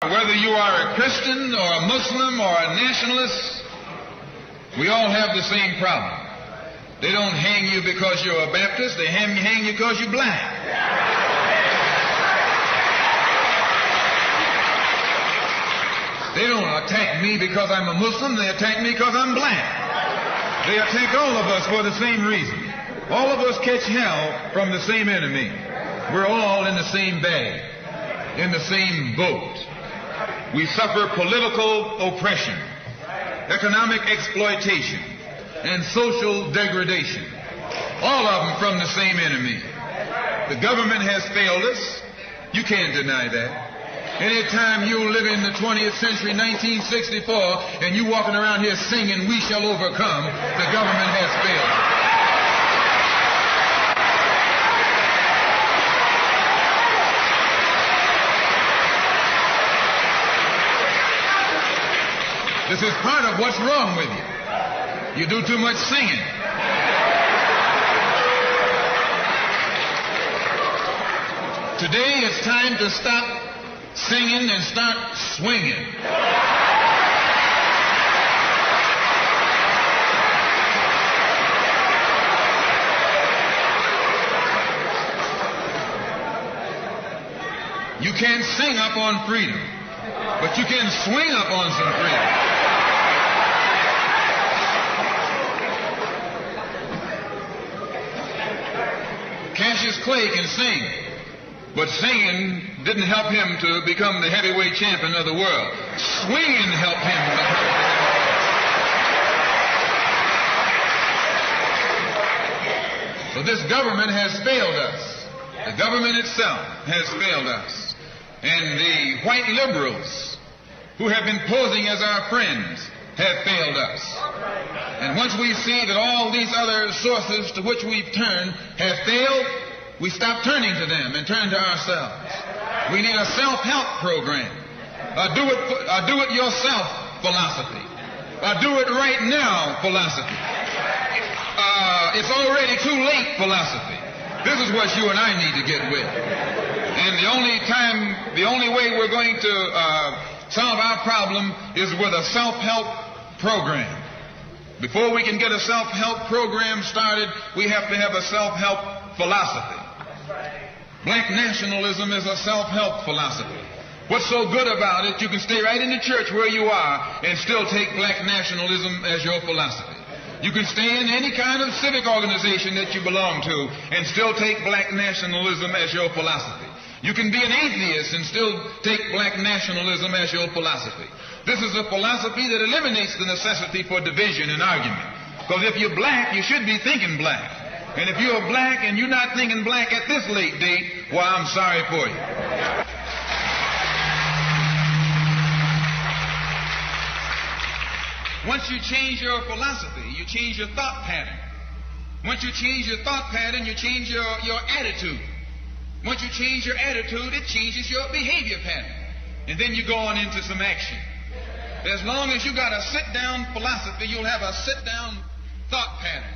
Whether you are a Christian or a Muslim or a nationalist, we all have the same problem. They don't hang you because you're a Baptist, they hang you because you're black. They don't attack me because I'm a Muslim, they attack me because I'm black. They attack all of us for the same reason. All of us catch hell from the same enemy. We're all in the same bag, in the same boat. We suffer political oppression, economic exploitation, and social degradation. All of them from the same enemy. The government has failed us. You can't deny that. Anytime you live in the 20th century, 1964, and you walking around here singing, "We shall overcome," the government has failed us. This is part of what's wrong with you. You do too much singing. Today it's time to stop singing and start swinging. You can't sing up on freedom, but you can swing up on some freedom. Cassius Clay can sing, but singing didn't help him to become the heavyweight champion of the world. Swinging helped him become the heavyweight. So this government has failed us. The government itself has failed us. And the white liberals who have been posing as our friends have failed us. And once we see that all these other sources to which we've turned have failed, we stop turning to them and turn to ourselves. We need a self-help program, a do-it-yourself philosophy, a do-it-right-now philosophy, it's already too late philosophy. This is what you and I need to get with. And the only way we're going to solve our problem is with a self-help program. Before we can get a self-help program started, we have to have a self-help philosophy. Black nationalism is a self-help philosophy. What's so good about it, you can stay right in the church where you are and still take black nationalism as your philosophy. You can stay in any kind of civic organization that you belong to and still take black nationalism as your philosophy. You can be an atheist and still take black nationalism as your philosophy. This is a philosophy that eliminates the necessity for division and argument. Because if you're black, you should be thinking black. And if you're black and you're not thinking black at this late date, well, I'm sorry for you. Once you change your philosophy, you change your thought pattern. Once you change your thought pattern, you change your attitude. Once you change your attitude, it changes your behavior pattern. And then you go on into some action. As long as you got a sit-down philosophy, you'll have a sit-down thought pattern.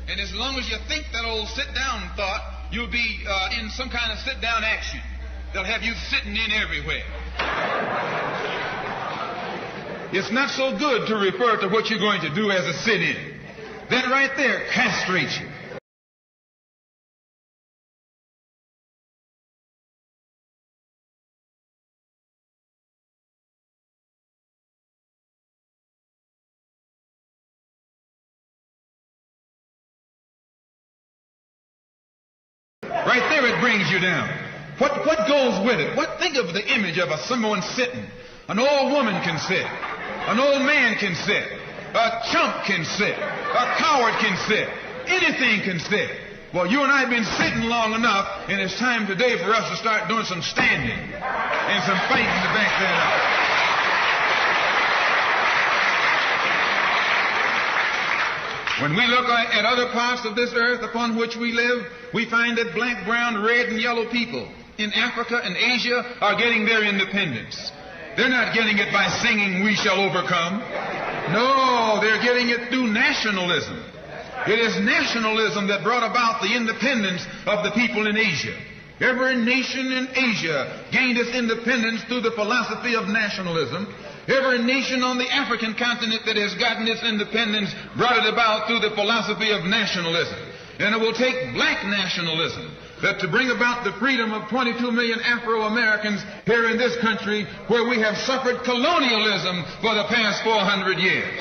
And as long as you think that old sit-down thought, you'll be in some kind of sit-down action. They'll have you sitting in everywhere. It's not so good to refer to what you're going to do as a sit-in. That right there castrates you. Right there it brings you down. What goes with it? Think of the image of someone sitting. An old woman can sit. An old man can sit. A chump can sit. A coward can sit. Anything can sit. Well, you and I have been sitting long enough, and it's time today for us to start doing some standing and some fighting to back that up. When we look at other parts of this earth upon which we live, we find that black, brown, red, and yellow people in Africa and Asia are getting their independence. They're not getting it by singing, "We shall overcome." No, they're getting it through nationalism. It is nationalism that brought about the independence of the people in Asia. Every nation in Asia gained its independence through the philosophy of nationalism. Every nation on the African continent that has gotten its independence brought it about through the philosophy of nationalism. And it will take black nationalism that to bring about the freedom of 22 million Afro-Americans here in this country where we have suffered colonialism for the past 400 years.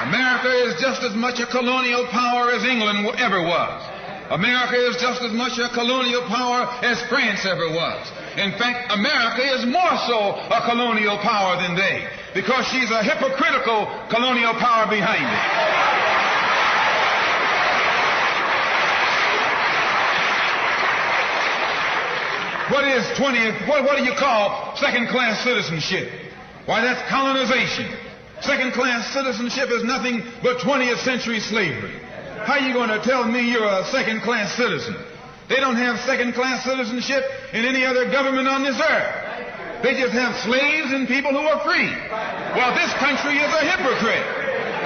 America is just as much a colonial power as England ever was. America is just as much a colonial power as France ever was. In fact, America is more so a colonial power than they, because she's a hypocritical colonial power behind it. What do you call second-class citizenship? Why, that's colonization. Second-class citizenship is nothing but 20th century slavery. How are you going to tell me you're a second-class citizen? They don't have second-class citizenship in any other government on this earth. They just have slaves and people who are free. Well, this country is a hypocrite.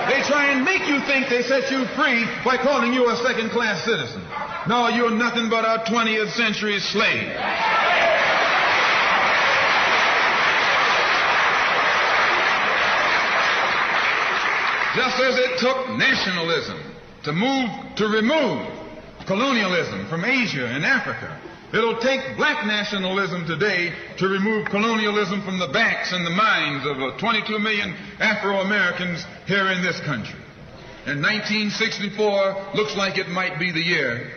They try and make you think they set you free by calling you a second-class citizen. No, you're nothing but a 20th century slave. Just as it took nationalism to remove colonialism from Asia and Africa, it'll take black nationalism today to remove colonialism from the backs and the minds of 22 million Afro-Americans here in this country. And 1964 looks like it might be the year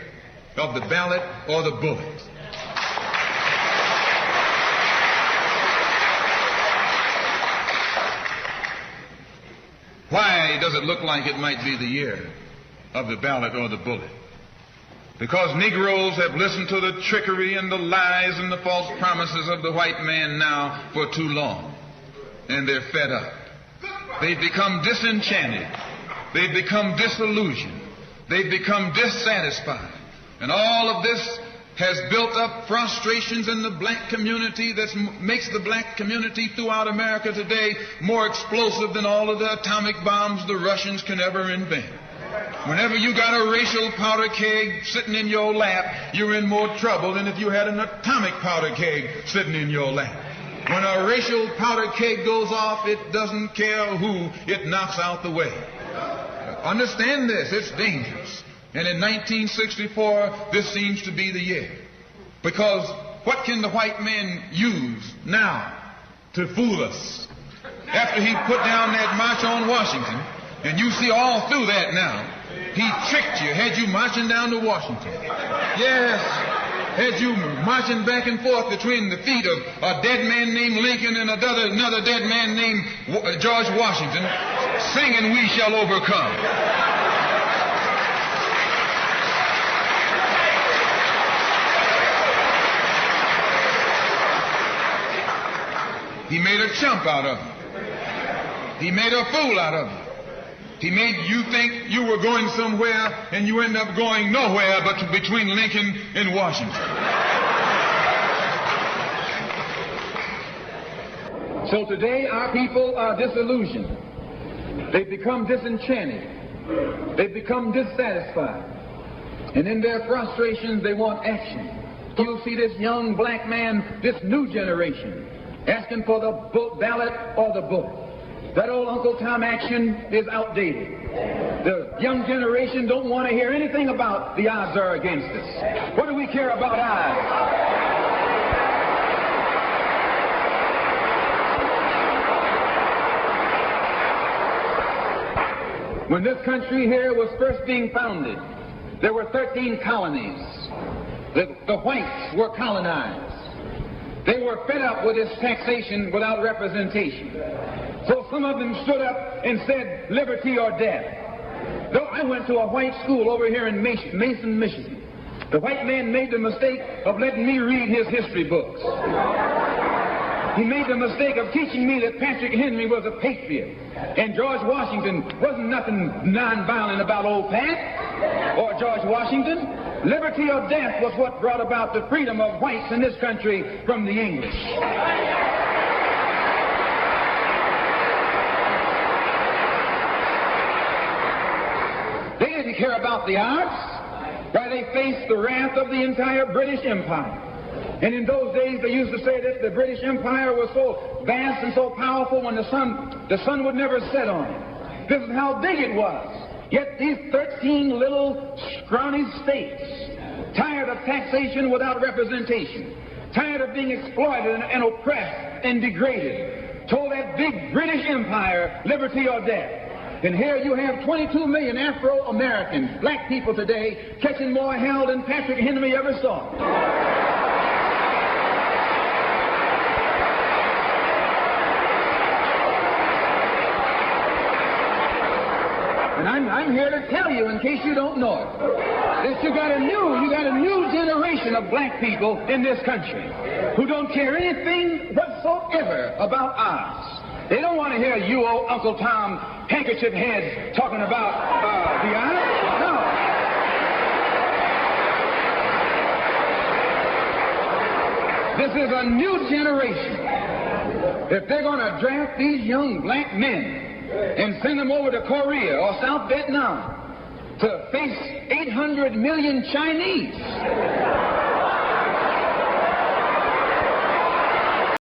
of the ballot or the bullet. Why does it look like it might be the year of the ballot or the bullet? Because Negroes have listened to the trickery and the lies and the false promises of the white man now for too long. And they're fed up. They've become disenchanted. They've become disillusioned. They've become dissatisfied. And all of this has built up frustrations in the black community that makes the black community throughout America today more explosive than all of the atomic bombs the Russians can ever invent. Whenever you got a racial powder keg sitting in your lap, you're in more trouble than if you had an atomic powder keg sitting in your lap. When a racial powder keg goes off, it doesn't care who it knocks out the way. Understand this, it's dangerous. And in 1964, this seems to be the year. Because what can the white man use now to fool us? After he put down that march on Washington, and you see all through that now, he tricked you, had you marching down to Washington. Yes, had you marching back and forth between the feet of a dead man named Lincoln and another dead man named George Washington, singing "We Shall Overcome." He made a chump out of you. He made a fool out of you. He made you think you were going somewhere, and you end up going nowhere but between Lincoln and Washington. So today our people are disillusioned. They've become disenchanted. They've become dissatisfied. And in their frustrations, they want action. You'll see this young black man, this new generation, asking for the ballot or the bullet. That old Uncle Tom action is outdated. The young generation don't want to hear anything about the odds are against us. What do we care about odds? When this country here was first being founded, there were 13 colonies. The whites were colonized. They were fed up with this taxation without representation. So some of them stood up and said, liberty or death. Though I went to a white school over here in Mason, Michigan. The white man made the mistake of letting me read his history books. He made the mistake of teaching me that Patrick Henry was a patriot. And George Washington wasn't nothing nonviolent about old Pat or George Washington. Liberty or death was what brought about the freedom of whites in this country from the English. care about the arts. Why, they face the wrath of the entire British Empire. And in those days, they used to say that the British Empire was so vast and so powerful when the sun would never set on it. This is how big it was. Yet these 13 little scrawny states, tired of taxation without representation, tired of being exploited and oppressed and degraded, told that big British Empire, liberty or death. And here you have 22 million Afro-Americans, black people today, catching more hell than Patrick Henry ever saw. And I'm here to tell you, in case you don't know it, that you got a new generation of black people in this country who don't care anything whatsoever about ours. They don't want to hear you, old Uncle Tom, handkerchief heads talking about the arts. No. This is a new generation. If they're going to draft these young black men and send them over to Korea or South Vietnam to face 800 million Chinese,